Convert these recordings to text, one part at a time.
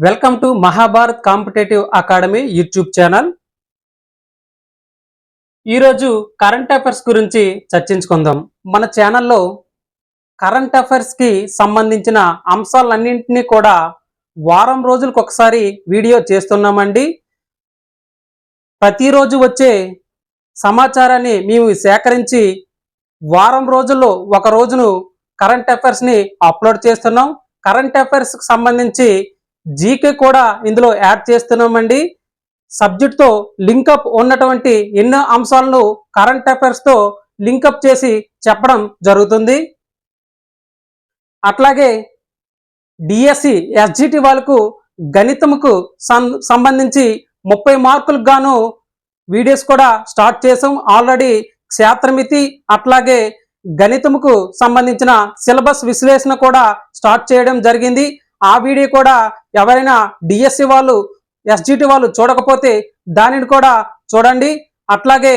Welcome to Mahabharat competitive academy YouTube channel. ఈరోజు current affairs గురించి చర్చించుకుందాం. మన ఛానల్లో కరెంట్ అఫైర్స్కి సంబంధించిన అంశాలన్నింటినీ కూడా వారం రోజులకు ఒకసారి వీడియో చేస్తున్నామండి. ప్రతిరోజు వచ్చే సమాచారాన్ని మేము సేకరించి వారం రోజుల్లో ఒక రోజును కరెంట్ అఫైర్స్ని అప్లోడ్ చేస్తున్నాం. కరెంట్ అఫైర్స్కి సంబంధించి జీకే కూడా ఇందులో యాడ్ చేస్తున్నామండి. సబ్జెక్ట్తో లింకప్ ఉన్నటువంటి ఎన్నో అంశాలను కరెంట్ అఫైర్స్తో లింకప్ చేసి చెప్పడం జరుగుతుంది. అట్లాగే డిఎస్సి ఎస్జిటి వాళ్ళకు గణితముకు సంబంధించి 30 మార్కులకు గాను వీడియోస్ కూడా స్టార్ట్ చేసాం. ఆల్రెడీ క్షేత్రమితి అట్లాగే గణితముకు సంబంధించిన సిలబస్ విశ్లేషణ కూడా స్టార్ట్ చేయడం జరిగింది. ఆ వీడియో కూడా ఎవరైనా డిఎస్సి వాళ్ళు ఎస్జిటి వాళ్ళు చూడకపోతే దానిని కూడా చూడండి. అట్లాగే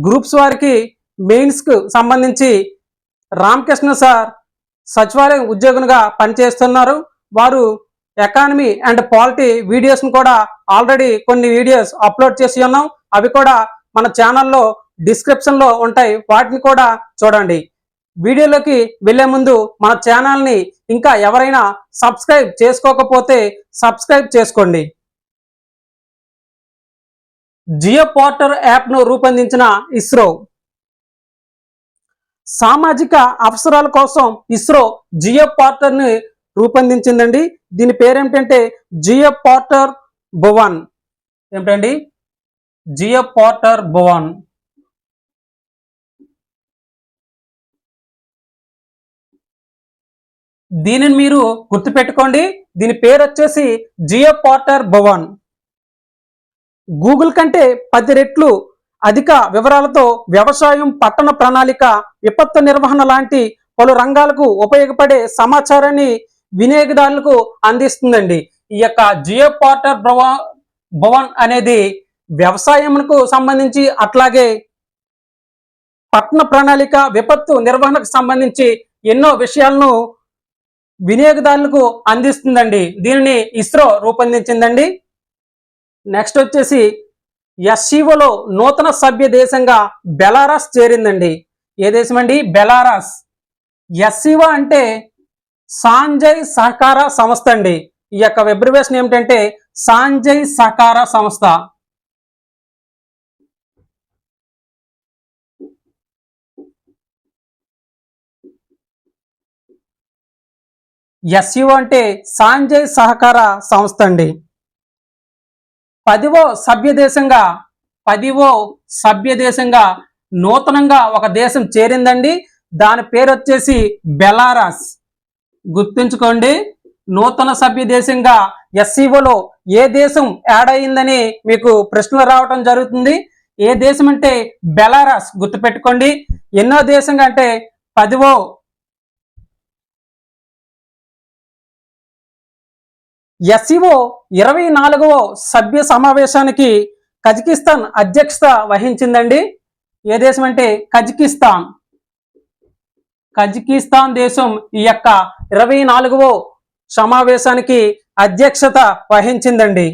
గ్రూప్స్ వారికి మెయిన్స్కు సంబంధించి రామకృష్ణ సార్ సచివాలయం ఉద్యోగులుగా పనిచేస్తున్నారు. వారు ఎకానమీ అండ్ పాలిటీ వీడియోస్ను కూడా ఆల్రెడీ కొన్ని వీడియోస్ అప్లోడ్ చేసి ఉన్నాం. అవి కూడా మన ఛానల్లో డిస్క్రిప్షన్లో ఉంటాయి, వాటిని కూడా చూడండి. వీడియోలోకి వెళ్లే ముందు మన ఛానల్ని ఇంకా ఎవరైనా సబ్స్క్రైబ్ చేసుకోకపోతే సబ్స్క్రైబ్ చేసుకోండి. జియో పోర్టర్ యాప్ను రూపొందించిన ఇస్రో. సామాజిక అవసరాల కోసం ఇస్రో జియో పోర్టర్ని రూపొందించిందండి. దీని పేరేమిటంటే జియో పోర్టర్ భువన్. ఏమిటండి? జియో పోర్టర్ భువన్. దీనిని మీరు గుర్తుపెట్టుకోండి. దీని పేరు వచ్చేసి జియో పోర్టర్ భువన్. గూగుల్ కంటే 10 రెట్లు అధిక వివరాలతో వ్యవసాయం, పట్టణ ప్రణాళిక, విపత్తు నిర్వహణ లాంటి పలు రంగాలకు ఉపయోగపడే సమాచారాన్ని వినియోగదారులకు అందిస్తుందండి. ఈ యొక్క జియో పోర్టర్ భువన్ అనేది వ్యవసాయంకు సంబంధించి అట్లాగే పట్టణ ప్రణాళిక, విపత్తు నిర్వహణకు సంబంధించి ఎన్నో విషయాలను వినియోగదారులకు అందిస్తుందండి. దీనిని ఇస్రో రూపొందించిందండి. నెక్స్ట్ వచ్చేసి ఎస్సీఓలో నూతన సభ్య దేశంగా బెలారస్ చేరిందండి. ఏ దేశం అండి? బెలారస్. ఎస్సీఓ అంటే సాంఘై సహకార సంస్థ అండి. ఈ యొక్క అబ్రివేషన్ ఏమిటంటే సాంఘై సహకార సంస్థ. ఎస్సీఓ అంటే సాంఘై సహకార సంస్థ అండి. 10వ సభ్య దేశంగా నూతనంగా ఒక దేశం చేరిందండి. దాని పేరు వచ్చేసి బెలారస్. గుర్తుంచుకోండి, నూతన సభ్య దేశంగా ఎస్సీఓలో ఏ దేశం యాడ్ అయిందని మీకు ప్రశ్నలు రావటం జరుగుతుంది. ఏ దేశం అంటే బెలారస్. గుర్తుపెట్టుకోండి. ఎన్నో దేశంగా అంటే 10వ ఎస్సీఓ 24వ సభ్య సమావేశానికి కజకిస్తాన్ అధ్యక్షత వహించిందండి. ఏ దేశం అంటే కజకిస్తాన్. కజకిస్తాన్ దేశం ఈ యొక్క 24వ సమావేశానికి అధ్యక్షత వహించిందండి.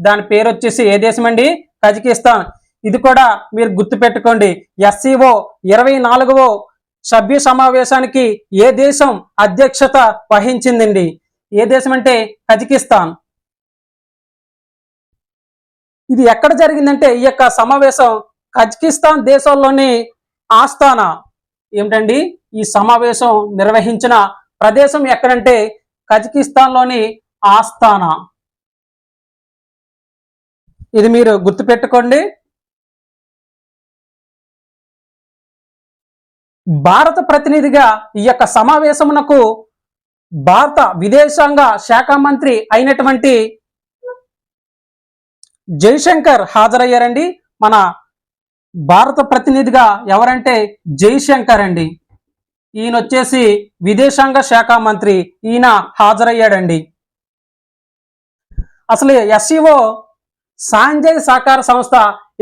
దాని పేరు వచ్చేసి ఏ దేశం అండి? కజకిస్తాన్. ఇది కూడా మీరు గుర్తుపెట్టుకోండి. ఎస్సీఓ 24వ సభ్య సమావేశానికి ఏ దేశం అధ్యక్షత వహించిందండి? ఏ దేశం అంటే కజకిస్తాన్. ఇది ఎక్కడ జరిగిందంటే ఈ యొక్క సమావేశం కజకిస్తాన్ దేశంలోని ఆస్తానా. ఏమిటండి? ఈ సమావేశం నిర్వహించిన ప్రదేశం ఎక్కడంటే కజకిస్తాన్లోని ఆస్తానా. ఇది మీరు గుర్తుపెట్టుకోండి. భారత ప్రతినిధిగా ఈ యొక్క సమావేశమునకు భారత విదేశాంగ శాఖ మంత్రి అయినటువంటి జైశంకర్ హాజరయ్యారండి. మన భారత ప్రతినిధిగా ఎవరంటే జైశంకర్ అండి. ఈయన వచ్చేసి విదేశాంగ శాఖ మంత్రి. ఈయన హాజరయ్యాడండి. అసలు ఎస్సీఓ సాంఘై సహకార సంస్థ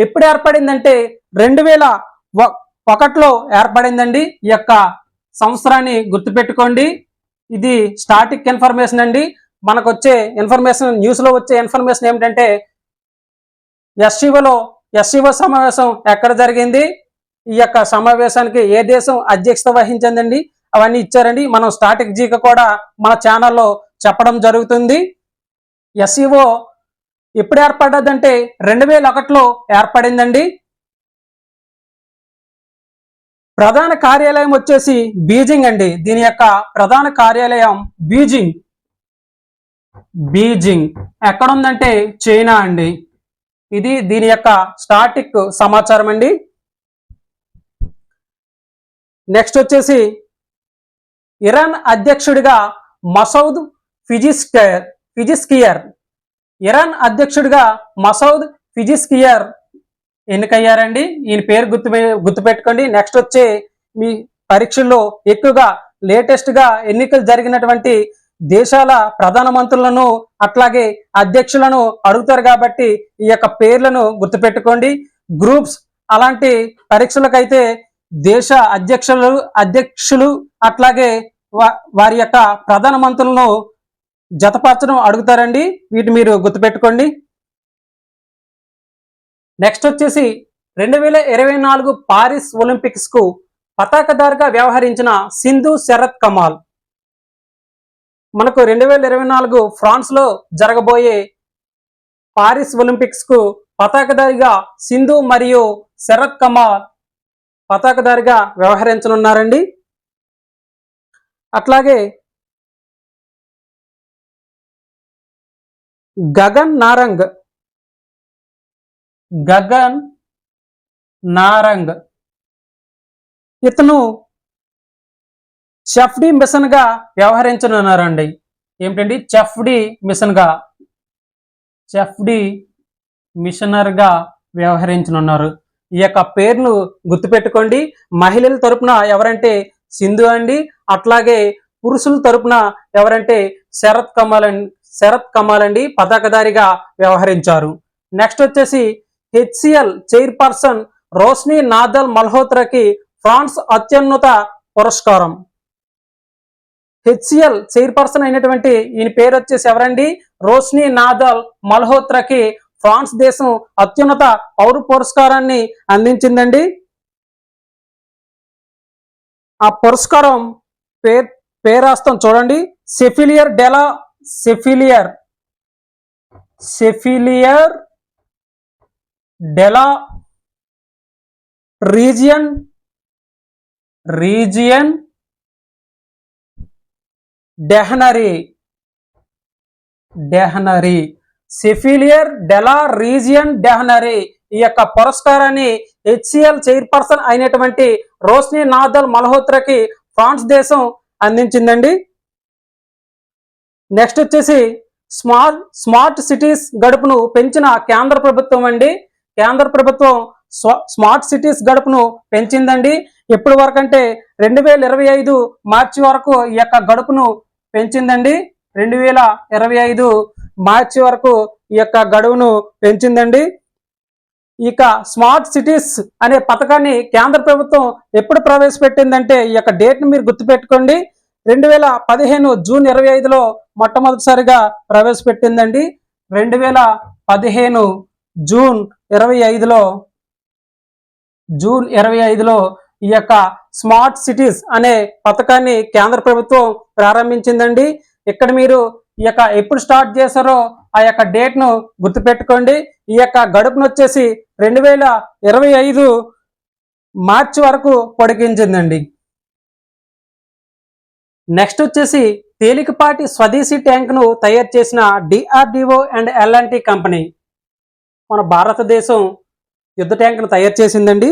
ఎప్పుడు ఏర్పడిందంటే 2001లో ఏర్పడిందండి. ఈ యొక్క సంవత్సరాన్ని గుర్తుపెట్టుకోండి. ఇది స్టాటిక్ ఇన్ఫర్మేషన్ అండి. మనకు వచ్చే ఇన్ఫర్మేషన్, న్యూస్లో వచ్చే ఇన్ఫర్మేషన్ ఏమిటంటే ఎస్సీఓ సమావేశం ఎక్కడ జరిగింది, ఈ యొక్క సమావేశానికి ఏ దేశం అధ్యక్షత వహించిందండి, అవన్నీ ఇచ్చారండి. మనం స్ట్రాటజీగా కూడా మన ఛానల్లో చెప్పడం జరుగుతుంది. ఎస్సీఓ ఎప్పుడు ఏర్పడ్డదంటే 2001లో ఏర్పడిందండి. ప్రధాన కార్యాలయం వచ్చేసి బీజింగ్ అండి. దీని యొక్క ప్రధాన కార్యాలయం బీజింగ్ ఎక్కడ ఉందంటే చైనా అండి. ఇది దీని యొక్క స్టాటిక్ సమాచారం అండి. నెక్స్ట్ వచ్చేసి ఇరాన్ అధ్యక్షుడిగా మసౌద్ పిజిస్కియర్ ఎన్నికయ్యారండి. ఈయన పేరు గుర్తుపెట్టుకోండి. నెక్స్ట్ వచ్చే మీ పరీక్షల్లో ఎక్కువగా లేటెస్ట్ గా ఎన్నికలు జరిగినటువంటి దేశాల ప్రధానమంత్రులను అట్లాగే అధ్యక్షులను అడుగుతారు కాబట్టి ఈ యొక్క పేర్లను గుర్తుపెట్టుకోండి. గ్రూప్స్ అలాంటి పరీక్షలకైతే దేశ అధ్యక్షులు అట్లాగే వారి యొక్క ప్రధానమంత్రులను జతపరచడం అడుగుతారండి. వీటి మీరు గుర్తుపెట్టుకోండి. నెక్స్ట్ వచ్చేసి 2024 పారిస్ ఒలింపిక్స్ కు పతాకదారిగా వ్యవహరించిన సింధు శరత్ కమల్. మనకు 2024 ఫ్రాన్స్ లో జరగబోయే పారిస్ ఒలింపిక్స్ కు పతాకదారిగా సింధు మరియు శరత్ కమల్ పతాకదారిగా వ్యవహరించనున్నారండి. అట్లాగే గగన్ నారంగ్ ఇతను చెఫ్డి మిషన్ గా వ్యవహరించనున్నారండి. ఏమిటండి? చెఫ్డి మిషనర్ గా వ్యవహరించనున్నారు. ఈ యొక్క పేరును గుర్తుపెట్టుకోండి. మహిళల తరపున ఎవరంటే సింధు అండి. అట్లాగే పురుషుల తరపున ఎవరంటే శరత్ కమల్ అండి పతాకదారిగా వ్యవహరించారు. నెక్స్ట్ వచ్చేసి హెచ్సిఎల్ చైర్పర్సన్ రోష్ని నాదల్ మల్హోత్రాకి ఫ్రాన్స్ అత్యున్నత పురస్కారం. హెచ్సిఎల్ చైర్పర్సన్ అయినటువంటి ఈయన పేరు వచ్చేసి ఎవరండి? రోష్ని నాదల్ మల్హోత్రాకి ఫ్రాన్స్ దేశం అత్యున్నత పౌర పురస్కారాన్ని అందించిందండి. ఆ పురస్కారం పేరాస్తం చూడండి. సెఫిలియర్ డెలా రీజియన్ డెహనరీ సెఫిలియర్ డెలా రీజియన్ డెహనరీ. ఈ యొక్క పురస్కారాన్ని హెచ్సిఎల్ చైర్పర్సన్ అయినటువంటి రోష్ని నాదల్ మల్హోత్రాకి ఫ్రాన్స్ దేశం అందించిందండి. నెక్స్ట్ వచ్చేసి స్మార్ట్ సిటీస్ గడుపును పెంచిన కేంద్ర ప్రభుత్వం అండి. కేంద్ర ప్రభుత్వం స్మార్ట్ సిటీస్ గడుపును పెంచిందండి. ఎప్పటి వరకు అంటే 2025 మార్చి వరకు ఈ యొక్క గడుపును పెంచిందండి. 2025 మార్చి వరకు ఈ యొక్క గడువును పెంచిందండి. ఇక స్మార్ట్ సిటీస్ అనే పథకాన్ని కేంద్ర ప్రభుత్వం ఎప్పుడు ప్రవేశపెట్టిందంటే ఈ యొక్క డేట్ను మీరు గుర్తుపెట్టుకోండి. 2015 జూన్ 25లో మొట్టమొదటిసారిగా ప్రవేశపెట్టిందండి. 2015 జూన్ 25లో ఈ యొక్క స్మార్ట్ సిటీస్ అనే పథకాన్ని కేంద్ర ప్రభుత్వం ప్రారంభించిందండి. ఇక్కడ మీరు ఈ యొక్క ఎప్పుడు స్టార్ట్ చేశారో ఆ యొక్క డేట్ ను గుర్తుపెట్టుకోండి. ఈ యొక్క గడుపును వచ్చేసి 2025 మార్చి వరకు పొడిగించిందండి. నెక్స్ట్ వచ్చేసి తేలికపాటి స్వదేశీ ట్యాంక్ ను తయారు చేసిన డిఆర్డిఓ అండ్ ఎల్ఎన్టీ కంపెనీ. మన భారతదేశం యుద్ధ ట్యాంక్ ను తయారు చేసిందండి.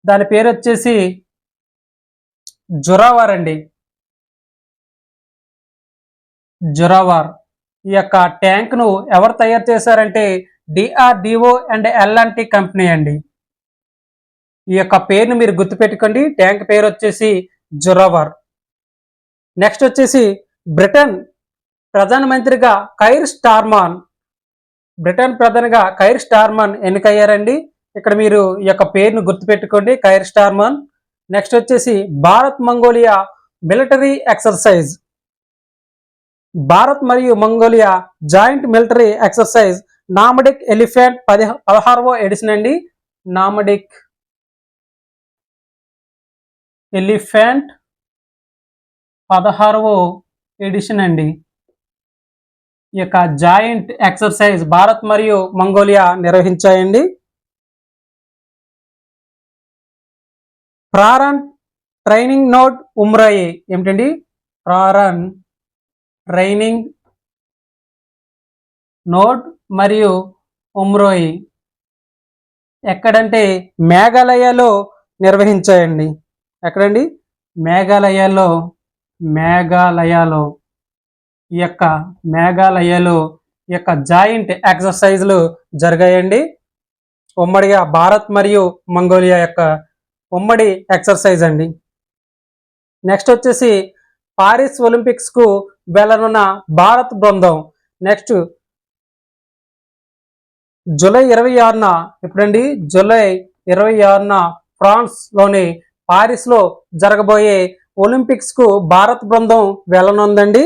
దాని పేరు వచ్చేసి జొరావర్ అండి. ఈ యొక్క ట్యాంక్ ను ఎవరు తయారు చేశారంటే డిఆర్డిఓ అండ్ ఎల్ఎన్టీ కంపెనీ అండి. ఈ యొక్క పేరును మీరు గుర్తుపెట్టుకోండి. ట్యాంక్ పేరు వచ్చేసి జొరావర్. నెక్స్ట్ వచ్చేసి బ్రిటన్ ప్రధానమంత్రిగా కైర్ స్టార్మన్ ఎన్నికయ్యారండి. ఇక్కడ మీరు ఈ యొక్క పేరును గుర్తుపెట్టుకోండి, కైర్ స్టార్మన్. నెక్స్ట్ వచ్చేసి Bharat Mongolia military exercise. Bharat మరియు Mongolia joint military exercise nomadic elephant 16వ ఎడిషన్ అండి. నామడిక్ ఎలిఫెంట్ 16వ ఎడిషన్ అండి. ఈ యొక్క జాయింట్ ఎక్సర్సైజ్ భారత్ మరియు మంగోలియా నిర్వహించాయండి. ప్రారన్ ట్రైనింగ్ నోడ్ ఉమ్రాయి ఏమిటండి? ప్రారన్ ట్రైనింగ్ నోడ్ మరియు ఉమ్రోయి ఎక్కడంటే మేఘాలయలో నిర్వహించాయండి. ఎక్కడండి? మేఘాలయలో ఈ యొక్క మేఘాలయలో ఈ యొక్క జాయింట్ ఎక్సర్సైజ్లు జరిగాయండి. ఉమ్మడిగా భారత్ మరియు మంగోలియా యొక్క ఉమ్మడి ఎక్సర్సైజ్ అండి. నెక్స్ట్ వచ్చేసి పారిస్ ఒలింపిక్స్ కు వెళ్ళనున్న భారత్ బృందం. నెక్స్ట్ జూలై 26న ఎప్పుడండి? జూలై 26న ఫ్రాన్స్ లోని పారిస్ లో జరగబోయే ఒలింపిక్స్ కు భారత్ బృందం వెళ్ళనుందండి.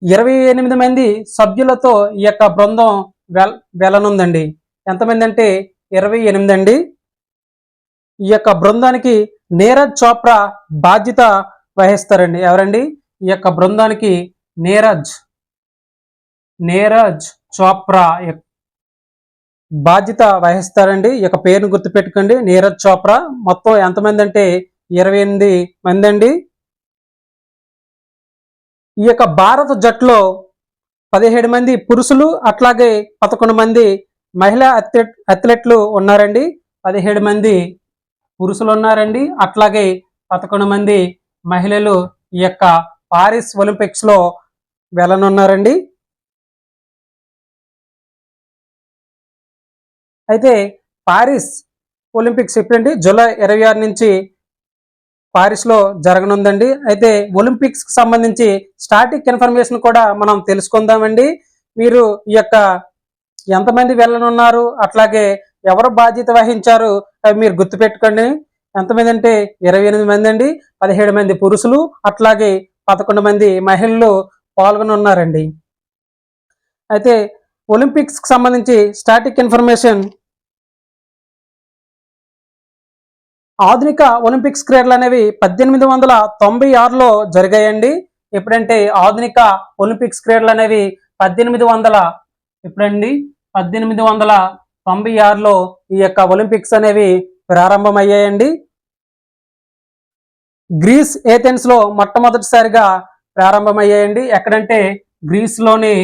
28 మంది సభ్యులతో ఈ యొక్క బృందం వెళ్ళనుందండి. ఎంతమంది అంటే 28 అండి. ఈ యొక్క బృందానికి నీరజ్ చోప్రా బాధ్యత వహిస్తారండి. ఎవరండి? ఈ యొక్క బృందానికి నీరజ్ చోప్రా బాధ్యత వహిస్తారండి. ఈ యొక్క పేరును గుర్తుపెట్టుకోండి, నీరజ్ చోప్రా. మొత్తం ఎంతమంది అంటే 28 మంది అండి. ఈ యొక్క భారత జట్టులో 17 మంది పురుషులు అట్లాగే 11 మంది మహిళా అథ్లెట్లు ఉన్నారండి. 17 మంది పురుషులు ఉన్నారండి, అట్లాగే 11 మంది మహిళలు ఈ యొక్క పారిస్ ఒలింపిక్స్ లో వెళ్ళనున్నారండి. అయితే పారిస్ ఒలింపిక్స్ ఎప్పుడండి? జూలై 26 నుంచి పారిస్ లో జరగనుందండి. అయితే ఒలింపిక్స్ కి సంబంధించి స్టాటిక్ ఇన్ఫర్మేషన్ కూడా మనం తెలుసుకుందామండి. మీరు ఈ యొక్క ఎంతమంది వెళ్ళనున్నారు, అట్లాగే ఎవరు బాధ్యత వహించారు అవి మీరు గుర్తుపెట్టుకోండి. ఎంతమంది అంటే 28 మంది అండి. 17 మంది పురుషులు అట్లాగే 11 మంది మహిళలు పాల్గొనున్నారండి. అయితే ఒలింపిక్స్ కి సంబంధించి స్టాటిక్ ఇన్ఫర్మేషన్. ఆధునిక ఒలింపిక్స్ క్రీడలు అనేవి 1896లో జరిగాయండి. ఎప్పుడంటే ఆధునిక ఒలింపిక్స్ క్రీడలు అనేవి 1896లో ఈ యొక్క ఒలింపిక్స్ అనేవి ప్రారంభమయ్యాయండి. గ్రీస్ ఏథెన్స్ లో మొట్టమొదటిసారిగా ప్రారంభమయ్యాయండి. ఎక్కడంటే గ్రీస్ లోని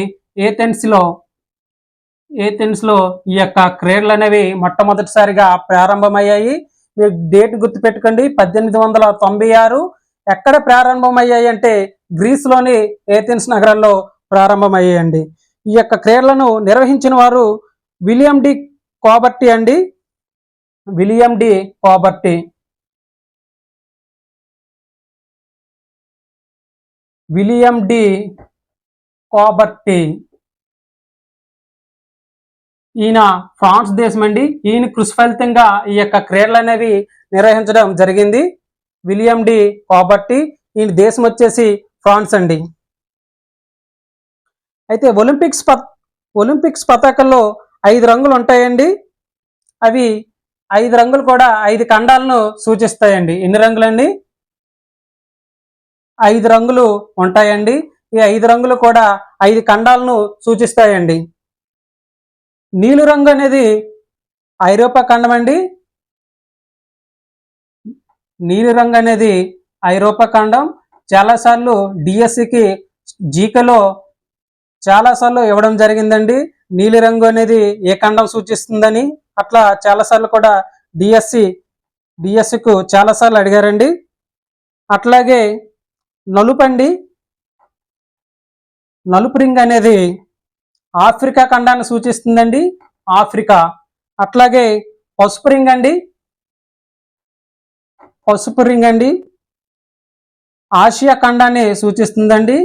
ఏథెన్స్ లో ఈ యొక్క క్రీడలు అనేవి మొట్టమొదటిసారిగా ప్రారంభమయ్యాయి. మీరు డేట్ గుర్తుపెట్టుకోండి, 1896. ఎక్కడ ప్రారంభమయ్యాయి అంటే గ్రీస్ లోని ఏథెన్స్ నగరంలో ప్రారంభమయ్యాయండి. ఈ యొక్క క్రీడలను నిర్వహించిన వారు విలియం డి కోబర్టీ అండి. విలియం డి కోబర్టీ ఈయన ఫ్రాన్స్ దేశం అండి. ఈయన కృషి ఫలితంగా ఈ యొక్క క్రీడలు అనేవి నిర్వహించడం జరిగింది. విలియం డి కోబర్టీ. ఈయన దేశం వచ్చేసి ఫ్రాన్స్ అండి. అయితే ఒలింపిక్స్ పతాకంలో 5 రంగులు ఉంటాయండి. అవి 5 రంగులు కూడా 5 ఖండాలను సూచిస్తాయండి. ఎన్ని రంగులండి? 5 రంగులు ఉంటాయండి. ఈ 5 రంగులు కూడా 5 ఖండాలను సూచిస్తాయండి. నీలి రంగు అనేది ఐరోపా ఖండం అండి. నీలి రంగు అనేది ఐరోపా ఖండం. చాలాసార్లు డిఎస్సికి జీకేలో చాలాసార్లు ఇవ్వడం జరిగిందండి. నీలి రంగు అనేది ఏ ఖండం సూచిస్తుందని. అట్లా చాలాసార్లు కూడా డిఎస్సికు చాలాసార్లు అడిగారండి. అట్లాగే నలుపు అండి. నలుపు రింగ్ అనేది ఆఫ్రికా ఖండాన్ని సూచిస్తుందండి. ఆఫ్రికా. అట్లాగే పసుపు రింగ్ అండి ఆసియా ఖండాన్ని సూచిస్తుందండి.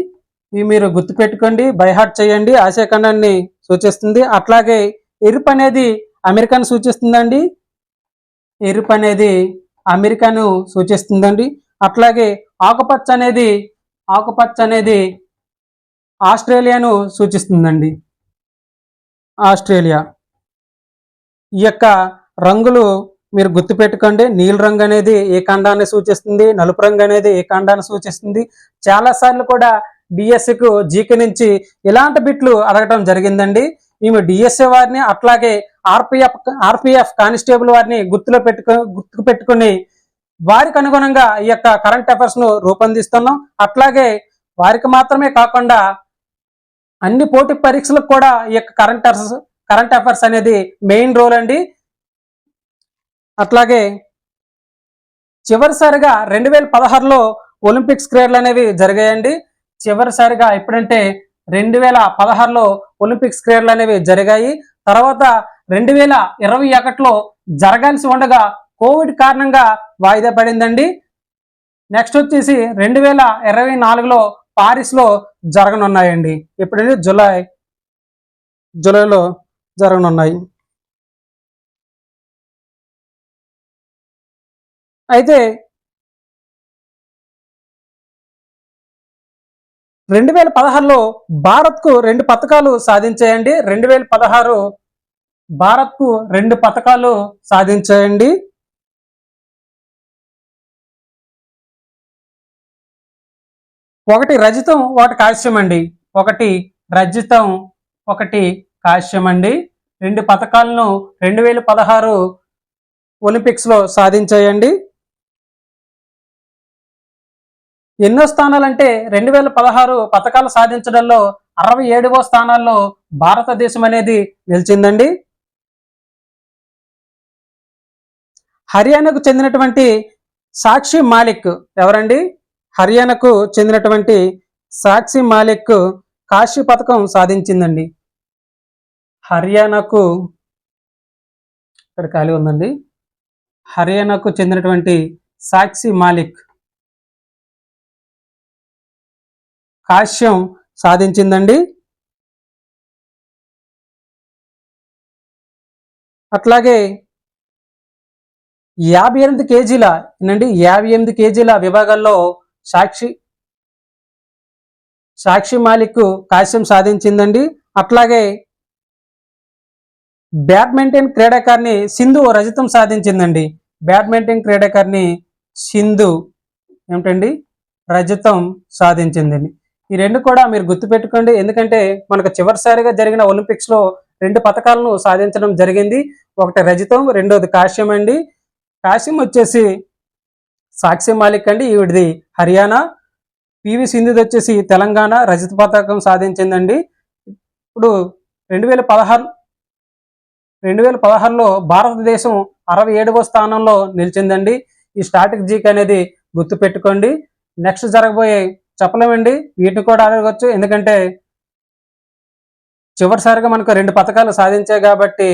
ఇవి మీరు గుర్తుపెట్టుకోండి, బైహార్ట్ చేయండి. ఆసియా ఖండాన్ని సూచిస్తుంది. అట్లాగే ఎరుపు అనేది అమెరికాను సూచిస్తుందండి. ఎరుపు అనేది అమెరికాను సూచిస్తుందండి. అట్లాగే ఆకుపచ్చ అనేది ఆస్ట్రేలియాను సూచిస్తుందండి. ఆస్ట్రేలియా. ఈ యొక్క రంగులు మీరు గుర్తుపెట్టుకోండి. నీలి రంగు అనేది ఏ ఖండాన్ని సూచిస్తుంది, నలుపు రంగు అనేది ఏ ఖండాన్ని సూచిస్తుంది. చాలాసార్లు కూడా డిఎస్సికు జీకే నుంచి ఇలాంటి బిట్లు అడగటం జరిగిందండి. ఈమె డిఎస్ఏ వారిని అట్లాగే ఆర్పిఎఫ్ కానిస్టేబుల్ వారిని గుర్తుకు పెట్టుకుని వారికి అనుగుణంగా ఈ యొక్క కరెంట్ అఫైర్స్ ను రూపొందిస్తున్నాం. అట్లాగే వారికి మాత్రమే కాకుండా అన్ని పోటీ పరీక్షలకు కూడా ఈ యొక్క కరెంట్ అఫైర్స్ అనేది మెయిన్ రోల్ అండి. అట్లాగే చివరిసారిగా 2016లో ఒలింపిక్స్ క్రీడలు అనేవి జరిగాయండి. చివరిసారిగా ఎప్పుడంటే 2016లో ఒలింపిక్స్ క్రీడలు అనేవి జరిగాయి. తర్వాత 2021లో జరగాల్సి ఉండగా కోవిడ్ కారణంగా వాయిదా పడిందండి. నెక్స్ట్ వచ్చేసి 2024లో పారిస్లో జరగనున్నాయండి. ఎప్పుడంటే జూలైలో జరగనున్నాయి. అయితే 2016లో భారత్కు 2 పథకాలు సాధించాయండి. 2016 భారత్కు 2 పథకాలు సాధించాయండి. ఒకటి రజతం, ఒకటి కాశ్యం అండి. ఒకటి రజతం, ఒకటి కాశ్యం అండి. 2 పథకాలను 2016 ఒలింపిక్స్ లో సాధించాయండి. ఎన్నో స్థానాలంటే 2016 పథకాలు సాధించడంలో 67వ స్థానాల్లో భారతదేశం అనేది నిలిచిందండి. హర్యానాకు చెందినటువంటి సాక్షి మాలిక్ ఎవరండి? హర్యానాకు చెందినటువంటి సాక్షి మాలిక్ కాశీ పథకం సాధించిందండి. హర్యానాకు ఇక్కడ ఖాళీ ఉందండి. హర్యానాకు చెందినటువంటి సాక్షి మాలిక్ కాశ్యం సాధించిందండి. అట్లాగే 58 కేజీల 58 కేజీల విభాగాల్లో సాక్షి మాలిక్ కాశ్యం సాధించిందండి. అట్లాగే బ్యాడ్మింటన్ క్రీడాకారిణి సింధు రజతం సాధించిందండి. బ్యాడ్మింటన్ క్రీడాకారిణి సింధు ఏమిటండి రజతం సాధించిందండి. ఈ 2 కూడా మీరు గుర్తుపెట్టుకోండి. ఎందుకంటే మనకు చివరిసారిగా జరిగిన ఒలింపిక్స్ లో 2 పథకాలను సాధించడం జరిగింది. ఒకటి రజతం, రెండోది కాశ్యం అండి. కాశ్యం వచ్చేసి సాక్షి మాలిక్ అండి, ఈవిడిది హర్యానా. పివి సింధుది వచ్చేసి తెలంగాణ రజత పథకం సాధించిందండి. ఇప్పుడు 2016లో భారతదేశం 67వ స్థానంలో నిలిచిందండి. ఈ స్టాటిక్ జీకే అనేది గుర్తుపెట్టుకోండి. నెక్స్ట్ జరగబోయే చెప్పలేమండి, వీటిని కూడా అడగవచ్చు. ఎందుకంటే చివరిసారిగా మనకు 2 పథకాలు సాధించాయి కాబట్టి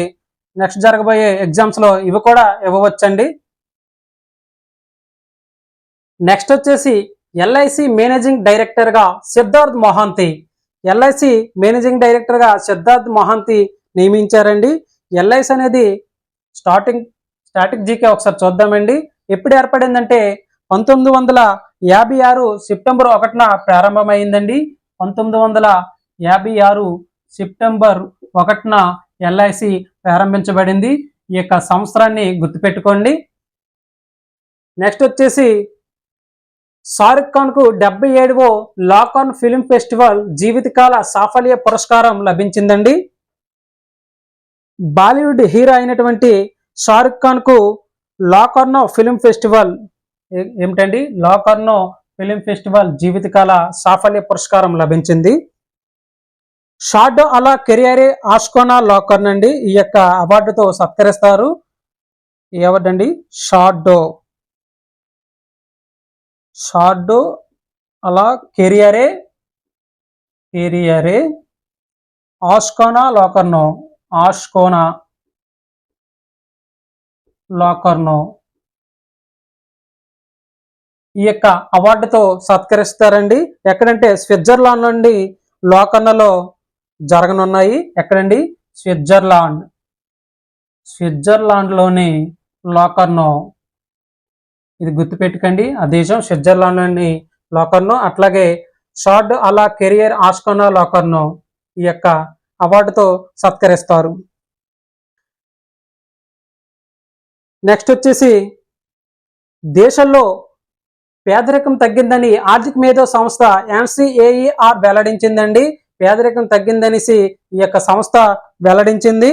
నెక్స్ట్ జరగబోయే ఎగ్జామ్స్ లో ఇవి కూడా ఇవ్వవచ్చండి. నెక్స్ట్ వచ్చేసి ఎల్ఐసి మేనేజింగ్ డైరెక్టర్ గా సిద్ధార్థ్ మొహాంతి. ఎల్ఐసి మేనేజింగ్ డైరెక్టర్ గా సిద్ధార్థ్ మొహాంతి నియమించారండి. ఎల్ఐసి అనేది స్టాటిక్ జీకే ఒకసారి చూద్దామండి. ఎప్పుడు ఏర్పడిందంటే 1956 సెప్టెంబర్ 1న ప్రారంభమైందండి. 1956 సెప్టెంబర్ 1న ఎల్ఐసి ప్రారంభించబడింది. ఈ యొక్క సంవత్సరాన్ని గుర్తుపెట్టుకోండి. నెక్స్ట్ వచ్చేసి షారుఖ్ ఖాన్ కు 77వ లాకాన్ ఫిల్మ్ ఫెస్టివల్ జీవితకాల సాఫల్య పురస్కారం లభించిందండి. బాలీవుడ్ హీరో అయినటువంటి షారుఖ్ ఖాన్ కు లాకార్నో ఫిల్మ్ ఫెస్టివల్ ఏమిటండి లాకార్నో ఫిల్మ్ ఫెస్టివల్ జీవితకాల సాఫల్య పురస్కారం లభించింది. షార్డో అలా కెరియరే ఆస్కోనా లాకర్న్ అండి ఈ యొక్క అవార్డుతో సత్కరిస్తారు. ఈ అవార్డు అండి షార్డో అలా కెరియరే ఆస్కోనా లాకర్నో ఈ యొక్క అవార్డుతో సత్కరిస్తారండి. ఎక్కడంటే స్విట్జర్లాండ్ నుండి లాకర్నోలో జరగనున్నాయి. ఎక్కడండి? స్విట్జర్లాండ్ లోని లాకర్నో ఇది గుర్తుపెట్టుకోండి. ఆ దేశం స్విట్జర్లాండ్లోని లోకర్నో. అట్లాగే షార్డ్ అలా కెరియర్ ఆస్కోనా లోకర్నో ఈ యొక్క అవార్డుతో సత్కరిస్తారు. నెక్స్ట్ వచ్చేసి దేశంలో పేదరికం తగ్గిందని ఆర్థిక మేధో సంస్థ NCAER వెల్లడించిందండి. పేదరికం తగ్గిందనేసి ఈ యొక్క సంస్థ వెల్లడించింది.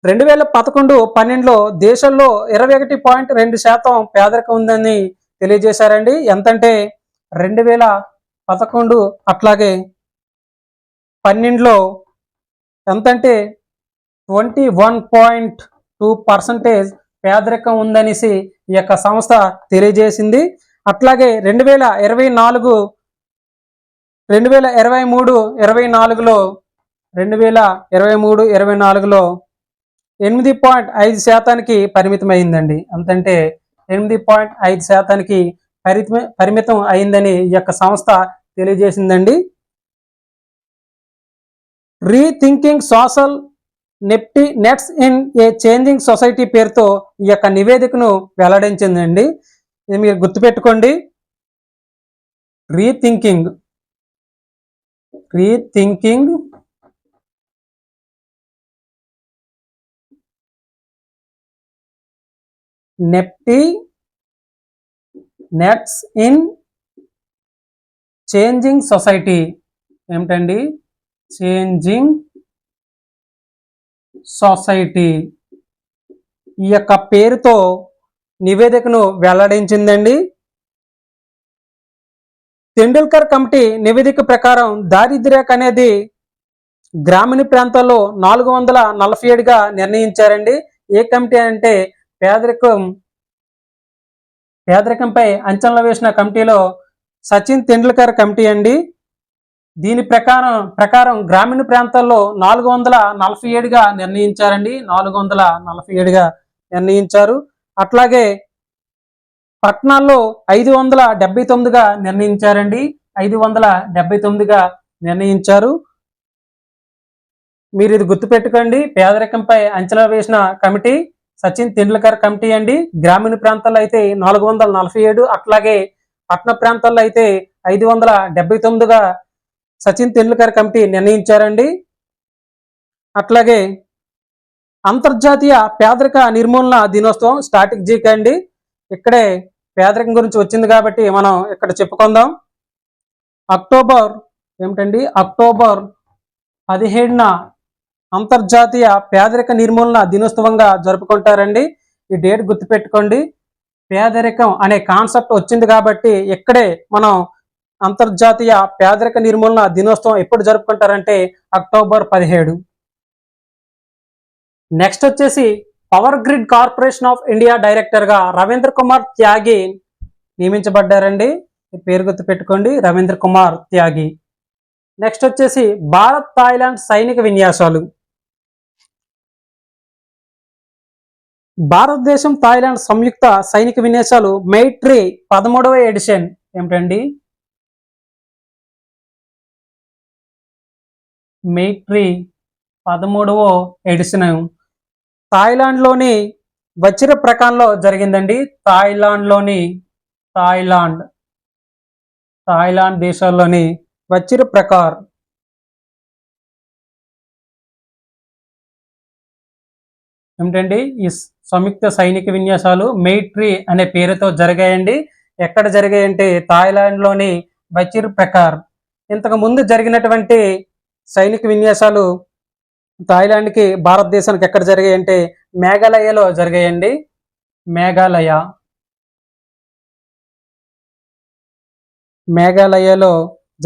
2011-12లో దేశంలో 21.2% పేదరికం ఉందని తెలియజేశారండి. ఎంతంటే 2011 అట్లాగే 12లో ఎంతంటే 21.2% పేదరికం ఉందనేసి ఈ యొక్క సంస్థ తెలియజేసింది. అట్లాగే 2023-24లో 8.5%కి పరిమితమైందండి. అంతంటే 8.5%కి పరిమితం అయిందని ఈ యొక్క సంస్థ తెలియజేసిందండి. Rethinking social nets in a changing society పేరుతో ఈ యొక్క నివేదికను వెల్లడించిందండి. ఇది మీరు గుర్తుపెట్టుకోండి. Rethinking nets in changing society. ఏమిటండి? చేంజింగ్ సొసైటీ ఈ యొక్క పేరుతో నివేదికను వెల్లడించిందండి. తెండూల్కర్ కమిటీ నివేదిక ప్రకారం దారిద్ర్యరేఖ అనేది గ్రామీణ ప్రాంతాల్లో 447గా నిర్ణయించారండి. ఏ కమిటీ అంటే పేదరికంపై అంచనాలు వేసిన కమిటీలో సచిన్ తెండూల్కర్ కమిటీ అండి. దీని ప్రకారం గ్రామీణ ప్రాంతాల్లో 447గా నిర్ణయించారండి. 447గా నిర్ణయించారు. అట్లాగే పట్టణాల్లో 579గా నిర్ణయించారండి. 579గా నిర్ణయించారు. మీరు ఇది గుర్తుపెట్టుకోండి. పేదరికంపై అంచనా వేసిన కమిటీ సచిన్ తెండూల్కర్ కమిటీ అండి. గ్రామీణ ప్రాంతాల్లో అయితే 447, అట్లాగే పట్టణ ప్రాంతాల్లో అయితే 579గా సచిన్ తెండూల్కర్ కమిటీ నిర్ణయించారండి. అట్లాగే అంతర్జాతీయ పేదరిక నిర్మూలన దినోత్సవం స్టాటిక్ జీకే అండి. ఇక్కడే పేదరికం గురించి వచ్చింది కాబట్టి మనం ఇక్కడ చెప్పుకుందాం. అక్టోబర్ 17న అంతర్జాతీయ పేదరిక నిర్మూలన దినోత్సవంగా జరుపుకుంటారండి. ఈ డేట్ గుర్తుపెట్టుకోండి. పేదరికం అనే కాన్సెప్ట్ వచ్చింది కాబట్టి ఇక్కడే మనం అంతర్జాతీయ పేదరిక నిర్మూలన దినోత్సవం ఎప్పుడు జరుపుకుంటారంటే అక్టోబర్ 17. నెక్స్ట్ వచ్చేసి power grid corporation of India డైరెక్టర్గా రవీంద్ర కుమార్ త్యాగి నియమించబడ్డారండి. ఈ పేరు గుర్తుపెట్టుకోండి, రవీంద్ర కుమార్ త్యాగి. నెక్స్ట్ వచ్చేసి భారత్ థాయిలాండ్ సైనిక విన్యాసాలు. భారతదేశం థాయిలాండ్ సంయుక్త సైనిక విన్యాసాలు మైత్రి 13వ ఎడిషన్. ఏమిటండి? మైత్రి 13వ ఎడిషన్ థాయిలాండ్లోని వచిర ప్రకారంలో జరిగిందండి. థాయిలాండ్ దేశాల్లోని వచిర ప్రకార్ ఏమిటండి? ఈ సంయుక్త సైనిక విన్యాసాలు మైత్రి అనే పేరుతో జరిగాయండి. ఎక్కడ జరిగాయంటే థాయిలాండ్లోని వచిర్ ప్రకార్. ఇంతకు ముందు జరిగినటువంటి సైనిక విన్యాసాలు థాయిలాండ్కి భారతదేశానికి ఎక్కడ జరిగాయంటే మేఘాలయలో జరిగాయండి. మేఘాలయలో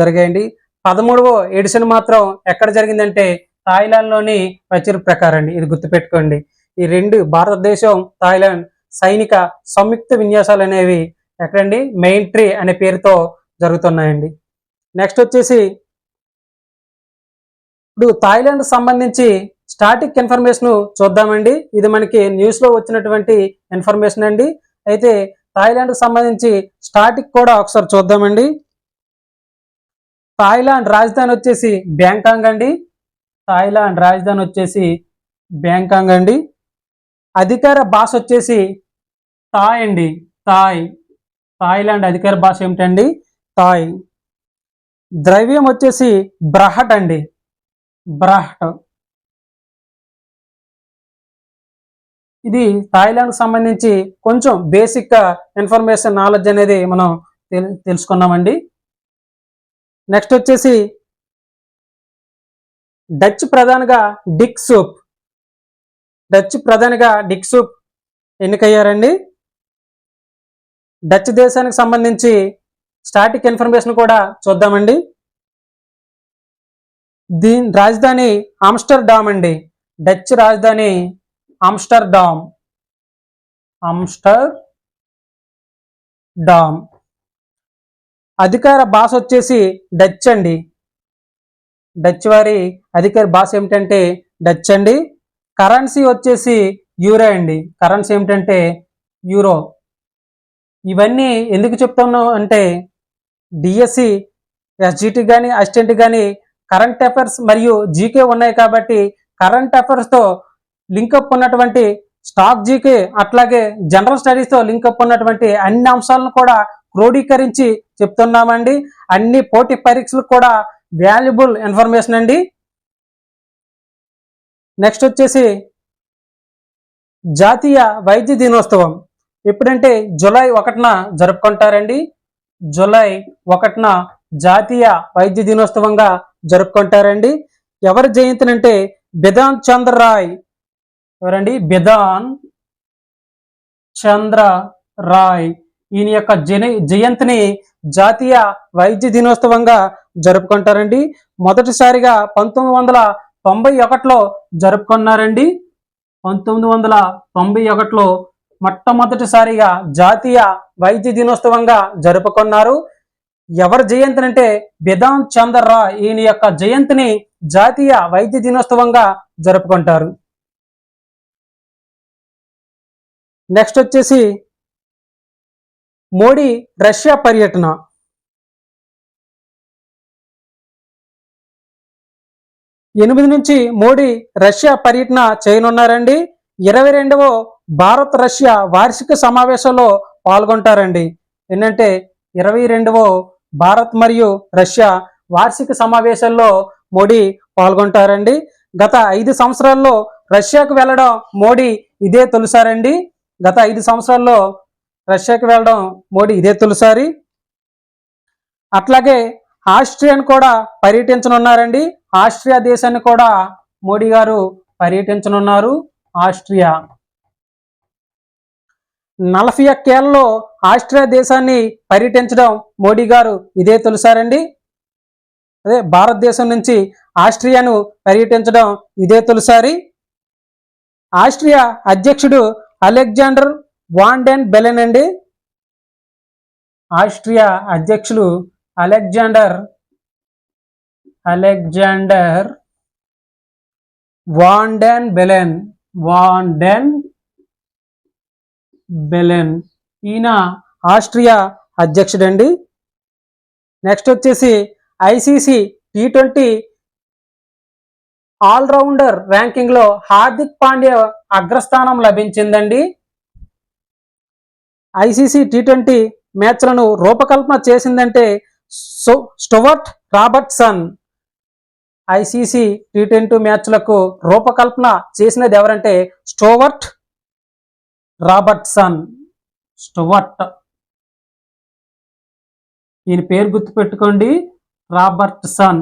జరిగాయండి. 13వ ఎడిషన్ మాత్రం ఎక్కడ జరిగిందంటే థాయిలాండ్లోని వచిర్ ప్రకార్ అండి. ఇది గుర్తుపెట్టుకోండి. ఈ రెండు భారతదేశం థాయిలాండ్ సైనిక సంయుక్త విన్యాసాలు అనేవి ఎక్కడండి? మైత్రి అనే పేరుతో జరుగుతున్నాయండి. నెక్స్ట్ వచ్చేసి ఇప్పుడు థాయిలాండ్ సంబంధించి స్టాటిక్ ఇన్ఫర్మేషన్ చూద్దామండి. ఇది మనకి న్యూస్లో వచ్చినటువంటి ఇన్ఫర్మేషన్ అండి. అయితే థాయిలాండ్ సంబంధించి స్టాటిక్ కూడా ఒకసారి చూద్దామండి. థాయిలాండ్ రాజధాని వచ్చేసి బ్యాంకాంగ్ అండి. అధికార భాష వచ్చేసి థాయ్ అండి. థాయ్. థాయిలాండ్ అధికార భాష ఏమిటండి? థాయ్. ద్రవ్యం వచ్చేసి బ్రహట్ అండి. బ్రహట్. ఇది థాయిలాండ్కి సంబంధించి కొంచెం బేసిక్ ఇన్ఫర్మేషన్ నాలెడ్జ్ అనేది మనం తెలుసుకున్నామండి. నెక్స్ట్ వచ్చేసి డచ్ ప్రధానిగా డిక్ సూప్. డచ్ ప్రధానిగా డిక్ సూప్ ఎన్నికయ్యారండి. డచ్ దేశానికి సంబంధించి స్టాటిక్ ఇన్ఫర్మేషన్ కూడా చూద్దామండి. దీని రాజధాని ఆమ్స్టర్డామ్ అండి. డచ్ రాజధాని ఆమ్స్టర్డామ్. ఆమ్స్టర్డామ్. అధికార భాష వచ్చేసి డచ్ అండి. డచ్ వారి అధికార భాష ఏమిటంటే డచ్ అండి. కరెన్సీ వచ్చేసి యూరో అండి. కరెన్సీ ఏమిటంటే యూరో. ఇవన్నీ ఎందుకు చెప్తున్నాం అంటే డిఎస్సి, ఎస్జిటి కానీ అసిస్టెంట్ కానీ కరెంట్ అఫైర్స్ మరియు జీకే ఉన్నాయి కాబట్టి కరెంట్ అఫైర్స్తో లింకప్ ఉన్నటువంటి స్టాక్ జీకే అట్లాగే జనరల్ స్టడీస్తో లింకప్ ఉన్నటువంటి అన్ని అంశాలను కూడా క్రోడీకరించి చెప్తున్నామండి. అన్ని పోటీ పరీక్షలకు కూడా వాల్యుబుల్ ఇన్ఫర్మేషన్ అండి. నెక్స్ట్ వచ్చేసి జాతీయ వైద్య దినోత్సవం ఎప్పుడంటే జూలై 1న జరుపుకుంటారండి. జూలై 1న జాతీయ వైద్య దినోత్సవంగా జరుపుకుంటారండి. ఎవరి జయంతిని అంటే బిధాన్ చంద్ర రాయ్. ఎవరండి? బిధాన్ చంద్ర రాయ్. ఈయన యొక్క జయంతిని జాతీయ వైద్య దినోత్సవంగా జరుపుకుంటారండి. మొదటిసారిగా 1991లో జరుపుకున్నారండి. 1991లో మొట్టమొదటిసారిగా జాతీయ వైద్య దినోత్సవంగా జరుపుకున్నారు. ఎవరి జయంతిని అంటే బిధాన్ చంద్ర రాయ్. ఈయన యొక్క జయంతిని జాతీయ వైద్య దినోత్సవంగా జరుపుకుంటారు. నెక్స్ట్ వచ్చేసి మోడీ రష్యా పర్యటన. ఎనిమిది నుంచి మోడీ రష్యా పర్యటన చేయనున్నారండి. 22వ భారత్ రష్యా వార్షిక సమావేశంలో పాల్గొంటారండి. ఏంటంటే 22వ భారత్ మరియు రష్యా వార్షిక సమావేశాల్లో మోడీ పాల్గొంటారండి. గత 5 సంవత్సరాల్లో రష్యాకు వెళ్ళడం మోడీ ఇదే తొలిసారండి. గత 5 సంవత్సరాల్లో రష్యాకు వెళ్ళడం మోడీ ఇదే తొలిసారి. అట్లాగే ఆస్ట్రియాను కూడా పర్యటించనున్నారండి. ఆస్ట్రియా దేశాన్ని కూడా మోడీ గారు పర్యటించనున్నారు. ఆస్ట్రియా 41 ఏళ్లలో ఆస్ట్రియా దేశాన్ని పర్యటించడం మోడీ గారు ఇదే తొలిసారండి. అదే భారతదేశం నుంచి ఆస్ట్రియాను పర్యటించడం ఇదే తొలిసారి. ఆస్ట్రియా అధ్యక్షుడు అలెగ్జాండర్ వాన్ డెన్ బెలెన్ అండి. ఆస్ట్రియా అధ్యక్షులు అలెగ్జాండర్ వాన్ డెన్ బెలెన్. ఈయన ఆస్ట్రియా అధ్యక్షుడండి. నెక్స్ట్ వచ్చేసి ఐసీసీ T20 ఆల్రౌండర్ ర్యాంకింగ్ లో హార్దిక్ పాండ్యా అగ్రస్థానం లభించిందండి. ఐసీసీ T20 మ్యాచ్లను రూపకల్పన చేసిందంటే స్టోవర్ట్ రాబర్ట్సన్. ఐసీసీ T20 మ్యాచ్లకు రూపకల్పన చేసినది ఎవరంటే స్టోవర్ట్ రాబర్ట్సన్. స్టోవర్ట్. ఈయన పేరు గుర్తుపెట్టుకోండి, రాబర్ట్సన్.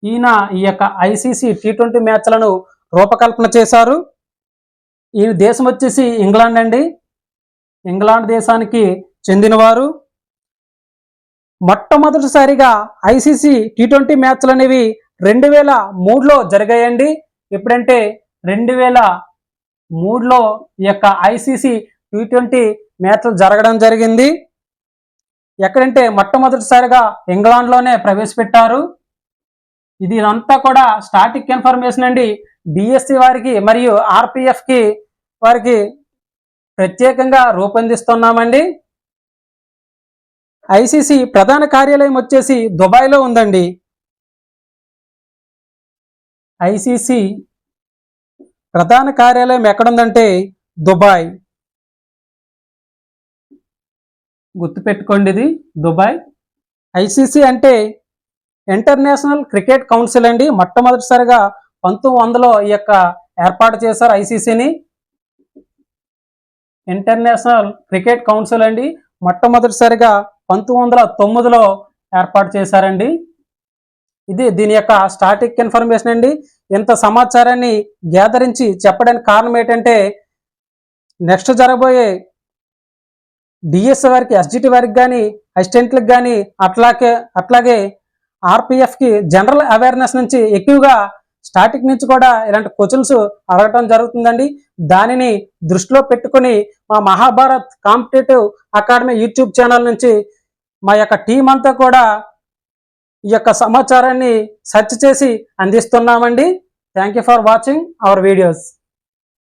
ఈయన ఈ యొక్క ఐసీసీ T20 మ్యాచ్లను రూపకల్పన చేశారు. ఈయన దేశం వచ్చేసి ఇంగ్లాండ్ అండి. ఇంగ్లాండ్ దేశానికి చెందినవారు. మొట్టమొదటిసారిగా ఐసీసీ T20 మ్యాచ్లు అనేవి 2003లో జరిగాయండి. ఎప్పుడంటే 2003లో ఈ యొక్క ఐసీసీ T20 మ్యాచ్లు జరగడం జరిగింది. ఎక్కడంటే మొట్టమొదటిసారిగా ఇంగ్లాండ్లోనే ప్రవేశపెట్టారు. ఇది అంతా కూడా స్టాటిక్ ఇన్ఫర్మేషన్ అండి. డిఎస్సి వారికి మరియు ఆర్పిఎఫ్కి వారికి ప్రత్యేకంగా రూపొందిస్తున్నామండి. ఐసీసీ ప్రధాన కార్యాలయం వచ్చేసి దుబాయ్లో ఉందండి. ఐసీసీ ప్రధాన కార్యాలయం ఎక్కడుందంటే దుబాయ్. గుర్తుపెట్టుకోండి, ఇది దుబాయ్. ఐసీసీ అంటే ఇంటర్నేషనల్ క్రికెట్ కౌన్సిల్ అండి. మొట్టమొదటిసారిగా 1900 ఈ యొక్క ఏర్పాటు చేశారు ఐసీసీని. ఇంటర్నేషనల్ క్రికెట్ కౌన్సిల్ అండి, మొట్టమొదటిసారిగా 1909లో ఏర్పాటు చేశారండి. ఇది దీని యొక్క స్టాటిక్ ఇన్ఫర్మేషన్ అండి. ఇంత సమాచారాన్ని గ్యాదరించి చెప్పడానికి కారణం ఏంటంటే నెక్స్ట్ జరగబోయే డిఎస్ వారికి, ఎస్జిటి వారికి కానీ, అసిస్టెంట్లకు కానీ, అట్లాగే ఆర్పిఎఫ్కి జనరల్ అవేర్నెస్ నుంచి ఎక్కువగా స్టాటిక్ నుంచి కూడా ఇలాంటి క్వశ్చన్స్ అడగటం జరుగుతుందండి. దానిని దృష్టిలో పెట్టుకుని మా Mahabharat competitive academy YouTube channel నుంచి మా యొక్క టీం అంతా కూడా ఈ యొక్క సమాచారాన్ని సెర్చ్ చేసి అందిస్తున్నామండి. Thank you for watching our videos.